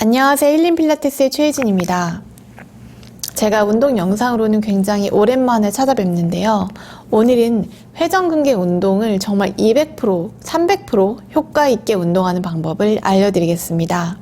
안녕하세요. 힐링 필라테스의 최혜진입니다. 제가 운동 영상으로는 굉장히 오랜만에 찾아뵙는데요. 오늘은 회전근개 운동을 정말 200%, 300% 효과 있게 운동하는 방법을 알려드리겠습니다.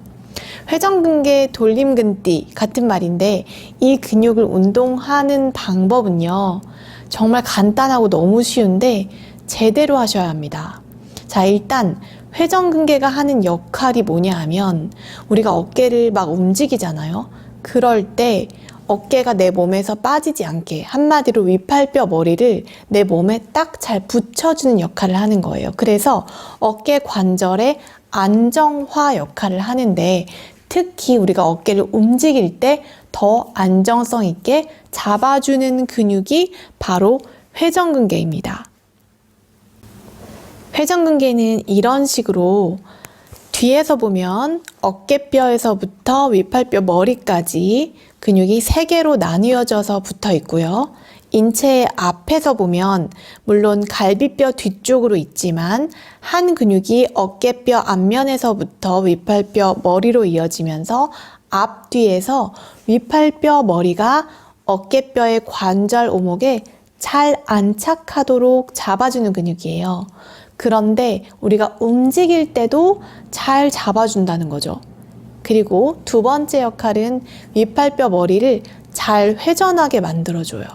회전근개 돌림근띠 같은 말인데 이 근육을 운동하는 방법은요. 정말 간단하고 너무 쉬운데 제대로 하셔야 합니다. 자, 일단 회전근개가 하는 역할이 뭐냐 하면 우리가 어깨를 막 움직이잖아요. 그럴 때 어깨가 내 몸에서 빠지지 않게 한마디로 위팔뼈 머리를 내 몸에 딱 잘 붙여주는 역할을 하는 거예요. 그래서 어깨 관절의 안정화 역할을 하는데 특히 우리가 어깨를 움직일 때 더 안정성 있게 잡아주는 근육이 바로 회전근개입니다. 회전근개는 이런 식으로 뒤에서 보면 어깨뼈에서부터 위팔뼈 머리까지 근육이 3개로 나뉘어져서 붙어 있고요. 인체 앞에서 보면 물론 갈비뼈 뒤쪽으로 있지만 한 근육이 어깨뼈 앞면에서부터 위팔뼈 머리로 이어지면서 앞뒤에서 위팔뼈 머리가 어깨뼈의 관절 오목에 잘 안착하도록 잡아주는 근육이에요. 그런데 우리가 움직일 때도 잘 잡아준다는 거죠. 그리고 두 번째 역할은 위팔뼈 머리를 잘 회전하게 만들어줘요.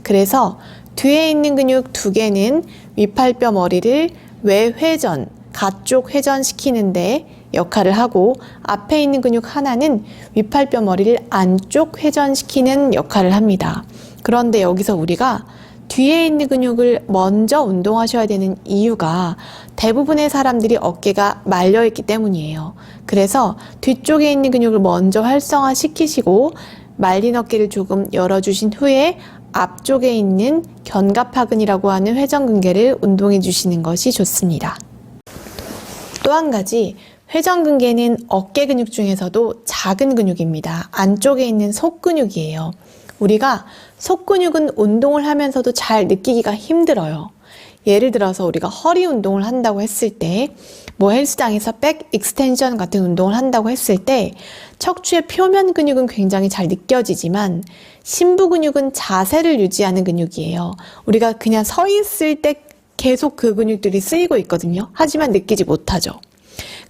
그래서 뒤에 있는 근육 2개는 위팔뼈 머리를 외회전, 가쪽 회전시키는데 역할을 하고 앞에 있는 근육 하나는 위팔뼈 머리를 안쪽 회전시키는 역할을 합니다. 그런데 여기서 우리가 뒤에 있는 근육을 먼저 운동하셔야 되는 이유가 대부분의 사람들이 어깨가 말려있기 때문이에요. 그래서 뒤쪽에 있는 근육을 먼저 활성화시키시고 말린 어깨를 조금 열어주신 후에 앞쪽에 있는 견갑하근이라고 하는 회전근개를 운동해 주시는 것이 좋습니다. 또 한 가지, 회전근개는 어깨 근육 중에서도 작은 근육입니다. 안쪽에 있는 속근육이에요. 우리가 속근육은 운동을 하면서도 잘 느끼기가 힘들어요. 예를 들어서 우리가 허리 운동을 한다고 했을 때, 헬스장에서 백 익스텐션 같은 운동을 한다고 했을 때 척추의 표면 근육은 굉장히 잘 느껴지지만 심부 근육은 자세를 유지하는 근육이에요. 우리가 그냥 서 있을 때 계속 그 근육들이 쓰이고 있거든요. 하지만 느끼지 못하죠.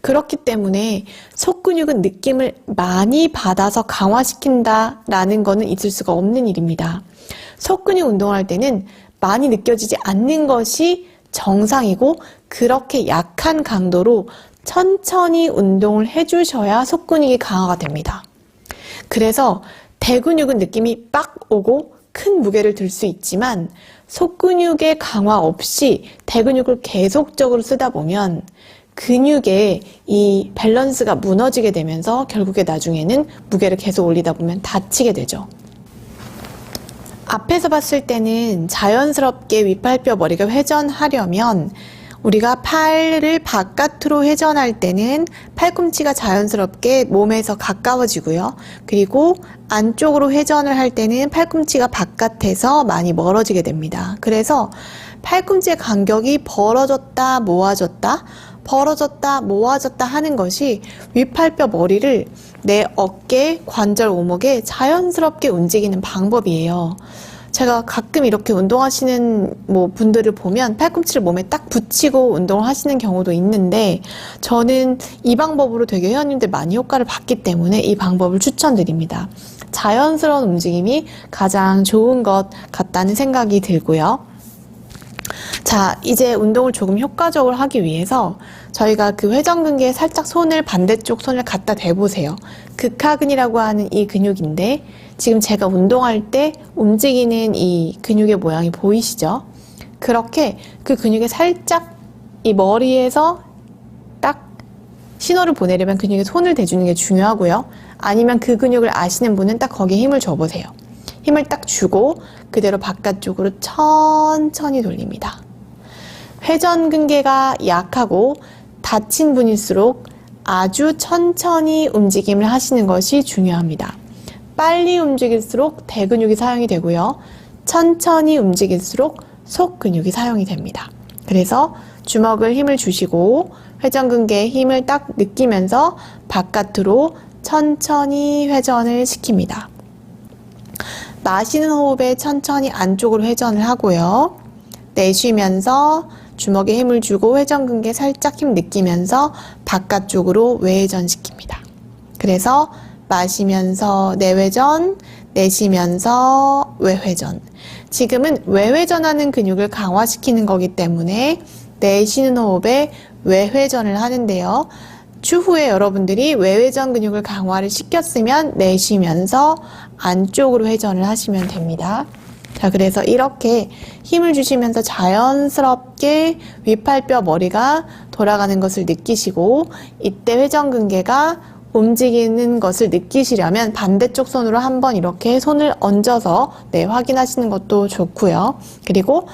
그렇기 때문에 속근육은 느낌을 많이 받아서 강화시킨다라는 거는 있을 수가 없는 일입니다. 속근육 운동할 때는 많이 느껴지지 않는 것이 정상이고 그렇게 약한 강도로 천천히 운동을 해주셔야 속근육이 강화가 됩니다. 그래서 대근육은 느낌이 빡 오고 큰 무게를 들 수 있지만 속근육의 강화 없이 대근육을 계속적으로 쓰다 보면 근육의 이 밸런스가 무너지게 되면서 결국에 나중에는 무게를 계속 올리다 보면 다치게 되죠. 앞에서 봤을 때는 자연스럽게 위팔뼈 머리가 회전하려면 우리가 팔을 바깥으로 회전할 때는 팔꿈치가 자연스럽게 몸에서 가까워지고요. 그리고 안쪽으로 회전을 할 때는 팔꿈치가 바깥에서 많이 멀어지게 됩니다. 그래서 팔꿈치의 간격이 벌어졌다 모아졌다 벌어졌다 모아졌다 하는 것이 위팔뼈 머리를 내 어깨 관절 오목에 자연스럽게 움직이는 방법이에요. 제가 가끔 이렇게 운동하시는 분들을 보면 팔꿈치를 몸에 딱 붙이고 운동을 하시는 경우도 있는데 저는 이 방법으로 되게 회원님들 많이 효과를 봤기 때문에 이 방법을 추천드립니다. 자연스러운 움직임이 가장 좋은 것 같다는 생각이 들고요. 자, 이제 운동을 조금 효과적으로 하기 위해서 저희가 그 회전근개에 살짝 반대쪽 손을 갖다 대보세요. 극하근이라고 하는 이 근육인데 지금 제가 운동할 때 움직이는 이 근육의 모양이 보이시죠? 그렇게 그 근육에 살짝 이 머리에서 딱 신호를 보내려면 근육에 손을 대주는 게 중요하고요. 아니면 그 근육을 아시는 분은 딱 거기에 힘을 줘보세요. 힘을 딱 주고 그대로 바깥쪽으로 천천히 돌립니다. 회전근개가 약하고 다친 분일수록 아주 천천히 움직임을 하시는 것이 중요합니다. 빨리 움직일수록 대근육이 사용이 되고요. 천천히 움직일수록 속근육이 사용이 됩니다. 그래서 주먹을 힘을 주시고 회전근개에 힘을 딱 느끼면서 바깥으로 천천히 회전을 시킵니다. 마시는 호흡에 천천히 안쪽으로 회전을 하고요. 내쉬면서 주먹에 힘을 주고 회전근개 살짝 힘 느끼면서 바깥쪽으로 외회전시킵니다. 그래서 마시면서 내회전, 내쉬면서 외회전. 지금은 외회전하는 근육을 강화시키는 거기 때문에 내쉬는 호흡에 외회전을 하는데요. 추후에 여러분들이 외회전 근육을 강화를 시켰으면 내쉬면서 안쪽으로 회전을 하시면 됩니다. 자, 그래서 이렇게 힘을 주시면서 자연스럽게 위팔뼈 머리가 돌아가는 것을 느끼시고, 이때 회전근개가 움직이는 것을 느끼시려면 반대쪽 손으로 한번 이렇게 손을 얹어서 확인하시는 것도 좋고요. 그리고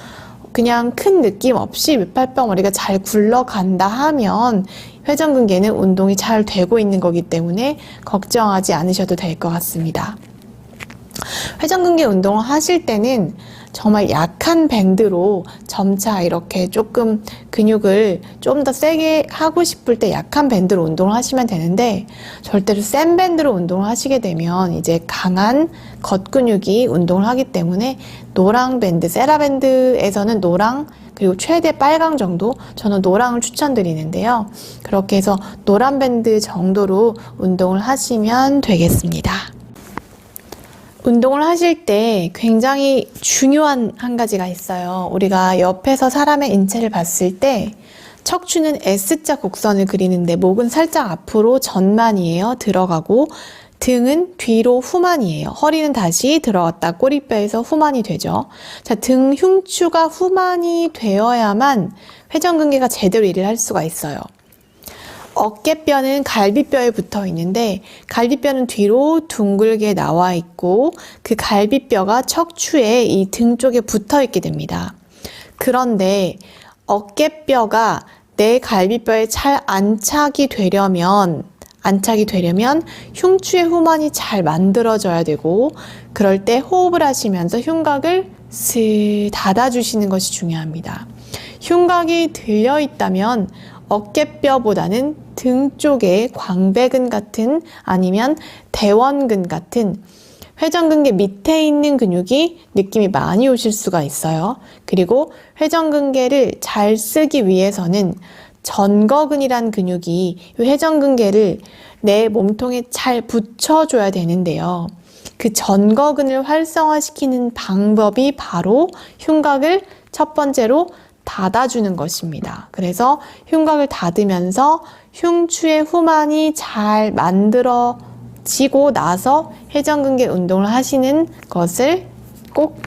그냥 큰 느낌 없이 위팔뼈 머리가 잘 굴러간다 하면 회전근개는 운동이 잘 되고 있는 거기 때문에 걱정하지 않으셔도 될 것 같습니다. 회전근개 운동을 하실 때는 정말 약한 밴드로 점차 이렇게 조금 근육을 좀 더 세게 하고 싶을 때 약한 밴드로 운동을 하시면 되는데, 절대로 센 밴드로 운동을 하시게 되면 이제 강한 겉근육이 운동을 하기 때문에 노랑 밴드, 세라밴드에서는 노랑 그리고 최대 빨강 정도, 저는 노랑을 추천드리는데요. 그렇게 해서 노란 밴드 정도로 운동을 하시면 되겠습니다. 운동을 하실 때 굉장히 중요한 한 가지가 있어요. 우리가 옆에서 사람의 인체를 봤을 때 척추는 S자 곡선을 그리는데 목은 살짝 앞으로 전만이에요. 들어가고 등은 뒤로 후만이에요. 허리는 다시 들어갔다 꼬리뼈에서 후만이 되죠. 자, 등 흉추가 후만이 되어야만 회전근개가 제대로 일을 할 수가 있어요. 어깨뼈는 갈비뼈에 붙어 있는데 갈비뼈는 뒤로 둥글게 나와 있고 그 갈비뼈가 척추에 이 등 쪽에 붙어 있게 됩니다. 그런데 어깨뼈가 내 갈비뼈에 잘 안착이 되려면 흉추의 후만이 잘 만들어져야 되고, 그럴 때 호흡을 하시면서 흉곽을 슥 닫아주시는 것이 중요합니다. 흉곽이 들려 있다면 어깨뼈보다는 등 쪽에 광배근 같은 아니면 대원근 같은 회전근개 밑에 있는 근육이 느낌이 많이 오실 수가 있어요. 그리고 회전근개를 잘 쓰기 위해서는 전거근이란 근육이 이 회전근개를 내 몸통에 잘 붙여줘야 되는데요. 그 전거근을 활성화시키는 방법이 바로 흉곽을 첫 번째로 닫아주는 것입니다. 그래서 흉곽을 닫으면서 흉추의 후만이 잘 만들어지고 나서 회전근개 운동을 하시는 것을 꼭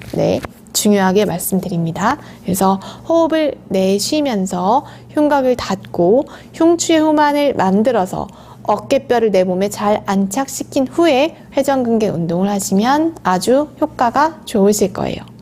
중요하게 말씀드립니다. 그래서 호흡을 내쉬면서 흉곽을 닫고 흉추의 후만을 만들어서 어깨뼈를 내 몸에 잘 안착시킨 후에 회전근개 운동을 하시면 아주 효과가 좋으실 거예요.